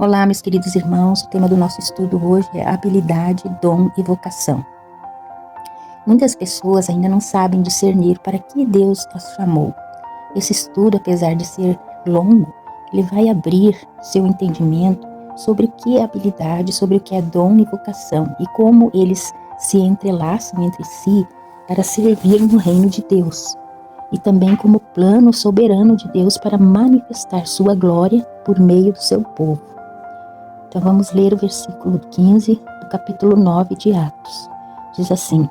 Olá, meus queridos irmãos, o tema do nosso estudo hoje é habilidade, dom e vocação. Muitas pessoas ainda não sabem discernir para que Deus as chamou. Esse estudo, apesar de ser longo, ele vai abrir seu entendimento sobre o que é habilidade, sobre o que é dom e vocação e como eles se entrelaçam entre si para servir no reino de Deus. E também como plano soberano de Deus para manifestar sua glória por meio do seu povo. Então vamos ler o versículo 15 do capítulo 9 de Atos. Diz assim: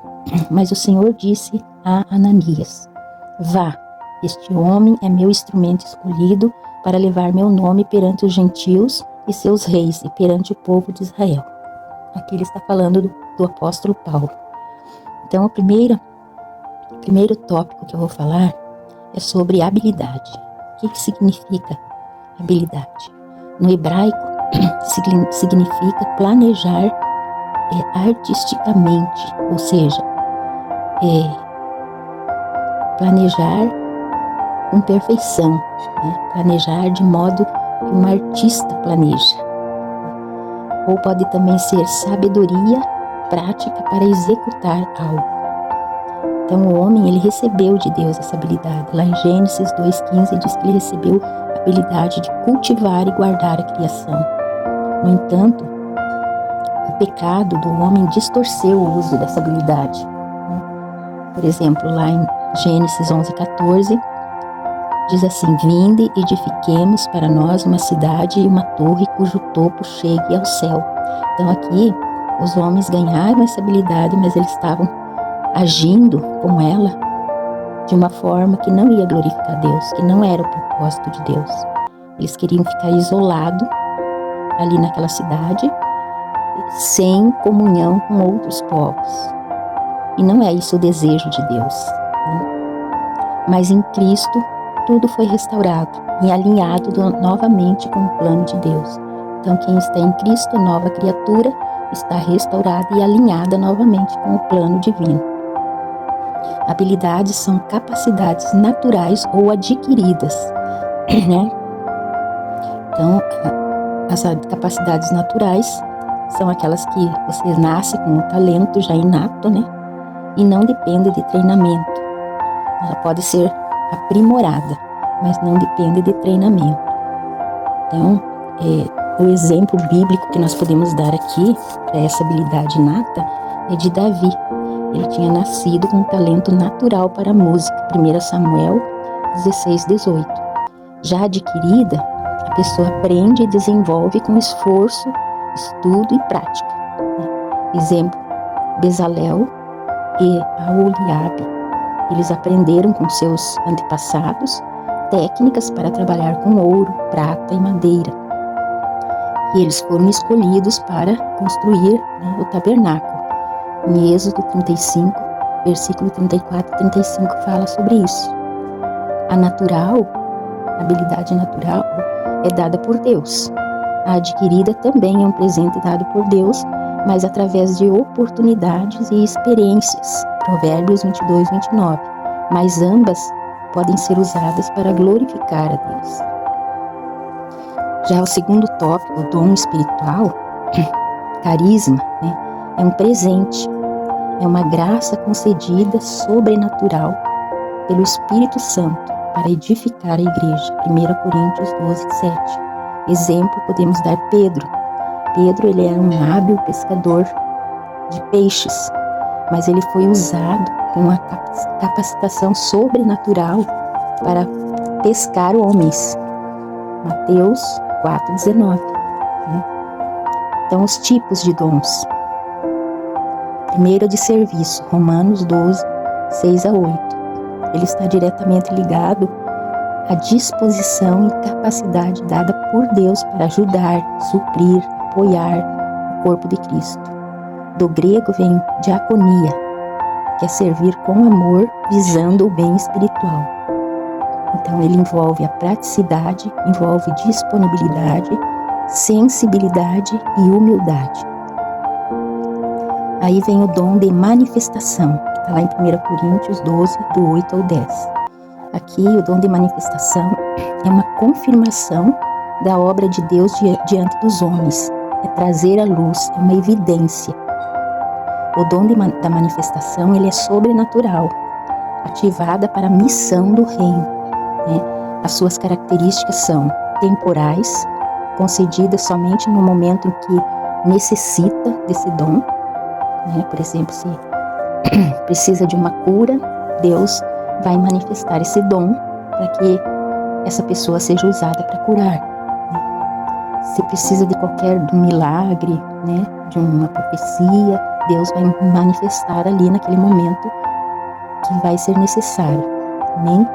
Mas o Senhor disse a Ananias: Vá, este homem é meu instrumento escolhido para levar meu nome perante os gentios e seus reis e perante o povo de Israel. Aqui ele está falando do apóstolo Paulo. Então o primeiro tópico que eu vou falar é sobre habilidade. O que significa habilidade? No hebraico, significa planejar artisticamente, ou seja, planejar com perfeição, né? Planejar de modo que um artista planeja. Ou pode também ser sabedoria prática para executar algo. Então o homem, ele recebeu de Deus essa habilidade. Lá em Gênesis 2,15 diz que ele recebeu a habilidade de cultivar e guardar a criação. No entanto, o pecado do homem distorceu o uso dessa habilidade. Por exemplo, lá em Gênesis 11,14, diz assim: Vinde, edifiquemos para nós uma cidade e uma torre cujo topo chegue ao céu. Então aqui, os homens ganharam essa habilidade, mas eles estavam agindo com ela de uma forma que não ia glorificar Deus, que não era o propósito de Deus. Eles queriam ficar isolados ali naquela cidade, sem comunhão com outros povos. E não é isso o desejo de Deus, né? Mas em Cristo, tudo foi restaurado e alinhado novamente com o plano de Deus. Então, quem está em Cristo, nova criatura, está restaurada e alinhada novamente com o plano divino. Habilidades são capacidades naturais ou adquiridas, né? Então, as capacidades naturais são aquelas que você nasce com o talento já inato, né? E não depende de treinamento. Ela pode ser aprimorada, mas não depende de treinamento. Então, o exemplo bíblico que nós podemos dar aqui para essa habilidade inata é de Davi. Ele tinha nascido com um talento natural para a música, 1 Samuel 16:18. Já adquirida, a pessoa aprende e desenvolve com esforço, estudo e prática. Exemplo, Bezalel e Aholiabe. Eles aprenderam com seus antepassados técnicas para trabalhar com ouro, prata e madeira. E eles foram escolhidos para construir, né, o tabernáculo. Em Êxodo 35, versículo 34 e 35 fala sobre isso. A habilidade natural é dada por Deus. A adquirida também é um presente dado por Deus, mas através de oportunidades e experiências. Provérbios 22:29. Mas ambas podem ser usadas para glorificar a Deus. Já o segundo tópico, o dom espiritual, carisma, né, é um presente, é uma graça concedida sobrenatural pelo Espírito Santo para edificar a igreja. 1 Coríntios 12:7. Exemplo, podemos dar Pedro. Pedro, ele era um hábil pescador de peixes, mas ele foi usado com uma capacitação sobrenatural para pescar homens. Mateus 4:19. Né? Então, os tipos de dons. Primeiro é de serviço, Romanos 12:6-8. Ele está diretamente ligado à disposição e capacidade dada por Deus para ajudar, suprir, apoiar o corpo de Cristo. Do grego vem diaconia, que é servir com amor, visando o bem espiritual. Então ele envolve a praticidade, envolve disponibilidade, sensibilidade e humildade. Aí vem o dom de manifestação, que está lá em 1 Coríntios 12, do 8 ao 10. Aqui o dom de manifestação é uma confirmação da obra de Deus diante dos homens, é trazer à luz, é uma evidência. O dom da manifestação, ele é sobrenatural, ativada para a missão do reino, né? As suas características são temporais, concedidas somente no momento em que necessita desse dom, né? Por exemplo, se precisa de uma cura, Deus vai manifestar esse dom para que essa pessoa seja usada para curar, né? Se precisa de qualquer milagre, né, de uma profecia, Deus vai manifestar ali naquele momento que vai ser necessário. Amém?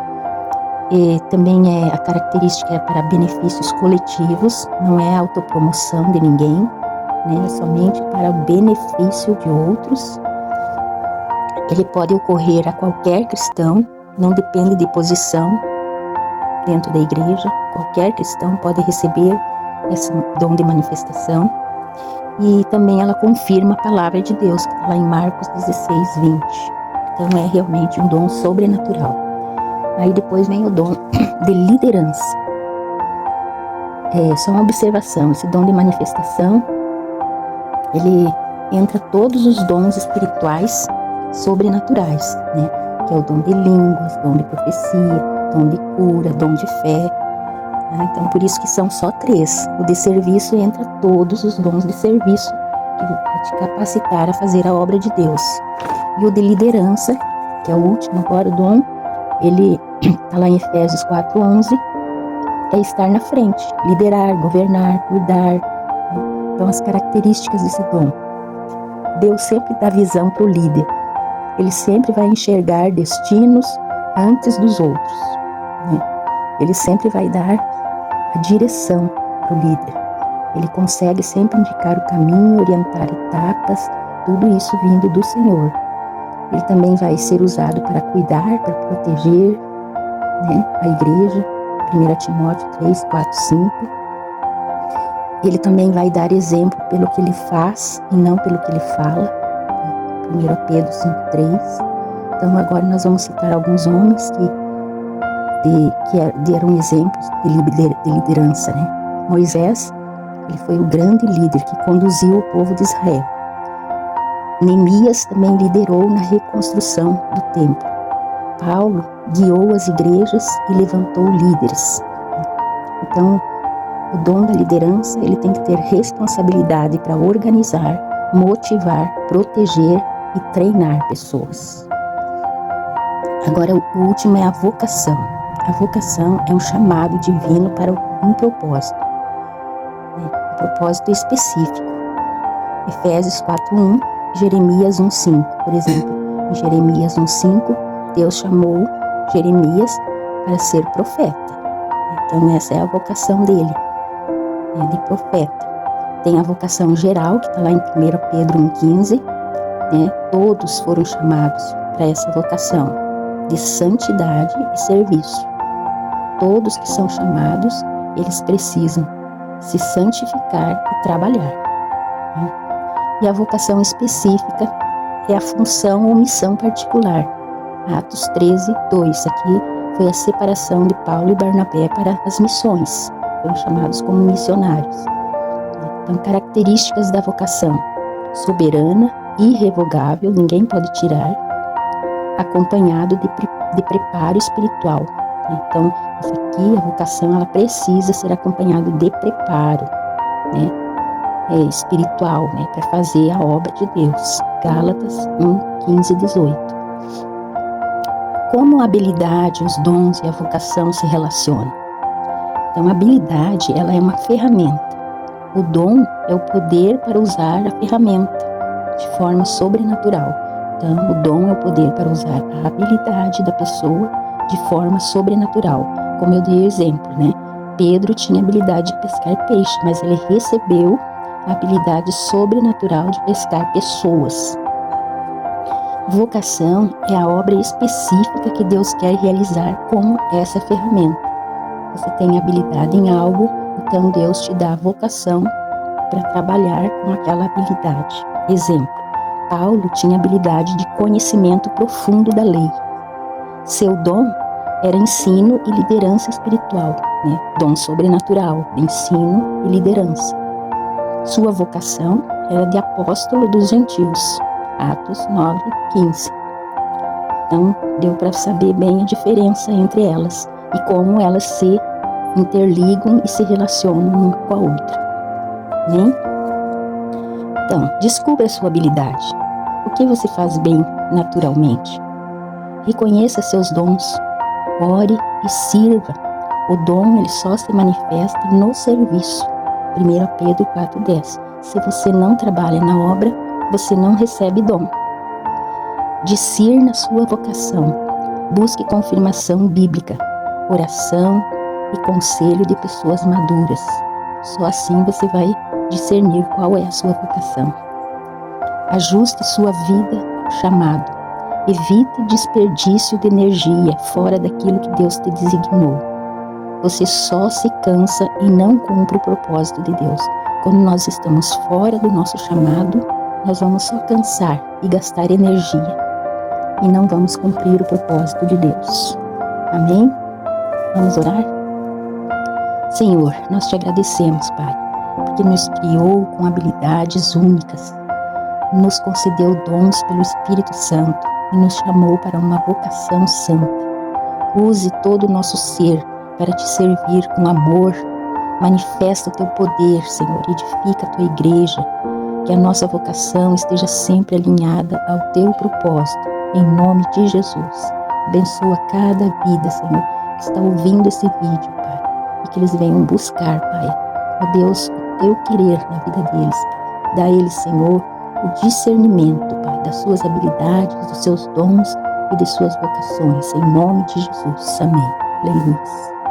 E também a característica para benefícios coletivos, não é autopromoção de ninguém, né, é somente para o benefício de outros. Ele pode ocorrer a qualquer cristão, não depende de posição dentro da igreja. Qualquer cristão pode receber esse dom de manifestação. E também ela confirma a palavra de Deus, que está lá em Marcos 16, 20. Então é realmente um dom sobrenatural. Aí depois vem o dom de liderança. Só uma observação, esse dom de manifestação, ele entra todos os dons espirituais sobrenaturais, né? Que é o dom de línguas, dom de profecia, dom de cura, dom de fé. Tá? Então por isso que são só 3. O de serviço entra todos os dons de serviço que vai te capacitar a fazer a obra de Deus. E o de liderança, que é o último agora, o dom, ele está lá em Efésios 4:11, é estar na frente, liderar, governar, cuidar. Então as características desse dom. Deus sempre dá visão para o líder. Ele sempre vai enxergar destinos antes dos outros, né? Ele sempre vai dar a direção para o líder. Ele consegue sempre indicar o caminho, orientar etapas, tudo isso vindo do Senhor. Ele também vai ser usado para cuidar, para proteger, né, a igreja, 1 Timóteo 3, 4, 5. Ele também vai dar exemplo pelo que ele faz e não pelo que ele fala, 1 Pedro 5, 3. Então agora nós vamos citar alguns homens que deram exemplos de liderança, né? Moisés, ele foi o grande líder que conduziu o povo de Israel. Neemias também liderou na reconstrução do templo. Paulo guiou as igrejas e levantou líderes. Então, o dom da liderança, ele tem que ter responsabilidade para organizar, motivar, proteger e treinar pessoas. Agora, o último é a vocação. A vocação é um chamado divino para um propósito, né? Um propósito específico. Efésios 4:1, Jeremias 1:5, por exemplo. Em Jeremias 1:5, Deus chamou Jeremias para ser profeta. Então essa é a vocação dele, de profeta. Tem a vocação geral, que está lá em 1 Pedro 1:15, né? Todos foram chamados para essa vocação de santidade e serviço. Todos que são chamados, eles precisam se santificar e trabalhar, né? E a vocação específica é a função ou missão particular. Atos 13:2, aqui foi a separação de Paulo e Barnabé para as missões. Foram chamados como missionários. Então, características da vocação: soberana, irrevogável, ninguém pode tirar, acompanhado de preparo espiritual. Então, isso aqui, a vocação, ela precisa ser acompanhada de preparo, né? Espiritual, né? Para fazer a obra de Deus. Gálatas 1:15, 18. Como a habilidade, os dons e a vocação se relacionam? Então, a habilidade, ela é uma ferramenta. O dom é o poder para usar a ferramenta de forma sobrenatural. Então, o dom é o poder para usar a habilidade da pessoa de forma sobrenatural. Como eu dei o exemplo, né? Pedro tinha habilidade de pescar peixe, mas ele recebeu a habilidade sobrenatural de pescar pessoas. Vocação é a obra específica que Deus quer realizar com essa ferramenta. Você tem habilidade em algo, então Deus te dá a vocação para trabalhar com aquela habilidade. Exemplo: Paulo tinha habilidade de conhecimento profundo da lei. Seu dom era ensino e liderança espiritual, né? Dom sobrenatural, de ensino e liderança. Sua vocação era de apóstolo dos gentios, Atos 9:15. Então, deu para saber bem a diferença entre elas e como elas se interligam e se relacionam uma com a outra. Amém? Então, descubra a sua habilidade. O que você faz bem naturalmente? Reconheça seus dons. Ore e sirva. O dom ele só se manifesta no serviço. 1 Pedro 4:10. Se você não trabalha na obra, você não recebe dom. Discirna sua vocação. Busque confirmação bíblica, oração e conselho de pessoas maduras. Só assim você vai discernir qual é a sua vocação. Ajuste sua vida ao chamado. Evite desperdício de energia fora daquilo que Deus te designou. Você só se cansa e não cumpre o propósito de Deus. Quando nós estamos fora do nosso chamado, nós vamos só cansar e gastar energia e não vamos cumprir o propósito de Deus. Amém? Vamos orar? Senhor, nós te agradecemos, Pai, porque nos criou com habilidades únicas, nos concedeu dons pelo Espírito Santo e nos chamou para uma vocação santa. Use todo o nosso ser para te servir com amor. Manifesta o teu poder, Senhor, edifica a tua igreja, que a nossa vocação esteja sempre alinhada ao teu propósito, em nome de Jesus. Abençoa cada vida, Senhor, que está ouvindo esse vídeo, Pai, e que eles venham buscar, Pai, ó Deus, o teu querer na vida deles, Pai. Dá a eles, Senhor, o discernimento, Pai, das suas habilidades, dos seus dons e de suas vocações, em nome de Jesus. Amém. Aleluia.